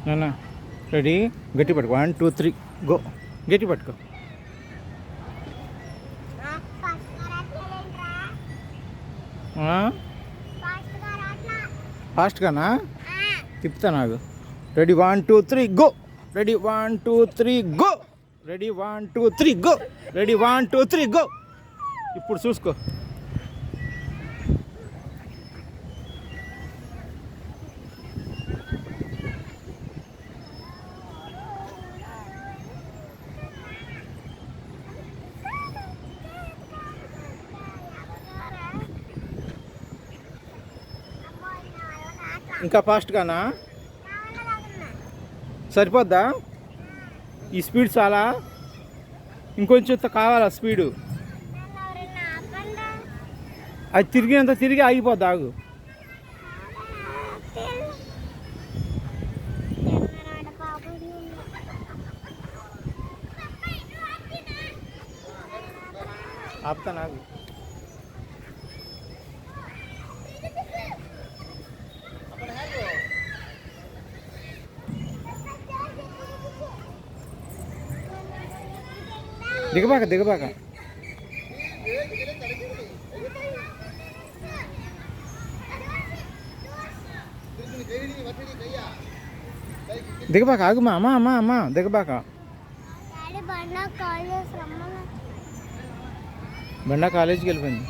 నాన్న రెడీ, గట్టి పట్టుకో. 1 2 3 గో. గట్టి పట్టుకో. ఫాస్ట్గానా తిప్పుతా నాకు. Ready 1 2 3 go. Ready 1 2 3 go. Ready 1 2 3 go. Ready 1 2 3 go. ఇప్పుడు చూసుకో. ఇంకా ఫాస్ట్గానా? సరిపోద్దా ఈ స్పీడ్? చాలా ఇంకొంచెం కావాలా స్పీడు? అది తిరిగినంత తిరిగి ఆగిపోద్ది. ఆగు. ఆపుతా నాకు. దిగబాక దిగబాక. దిగబాక. ఆగుమా. అమ్మా అమ్మా అమ్మా దిగబాక. బండా కాలేజీకి వెళ్ళిపోయింది.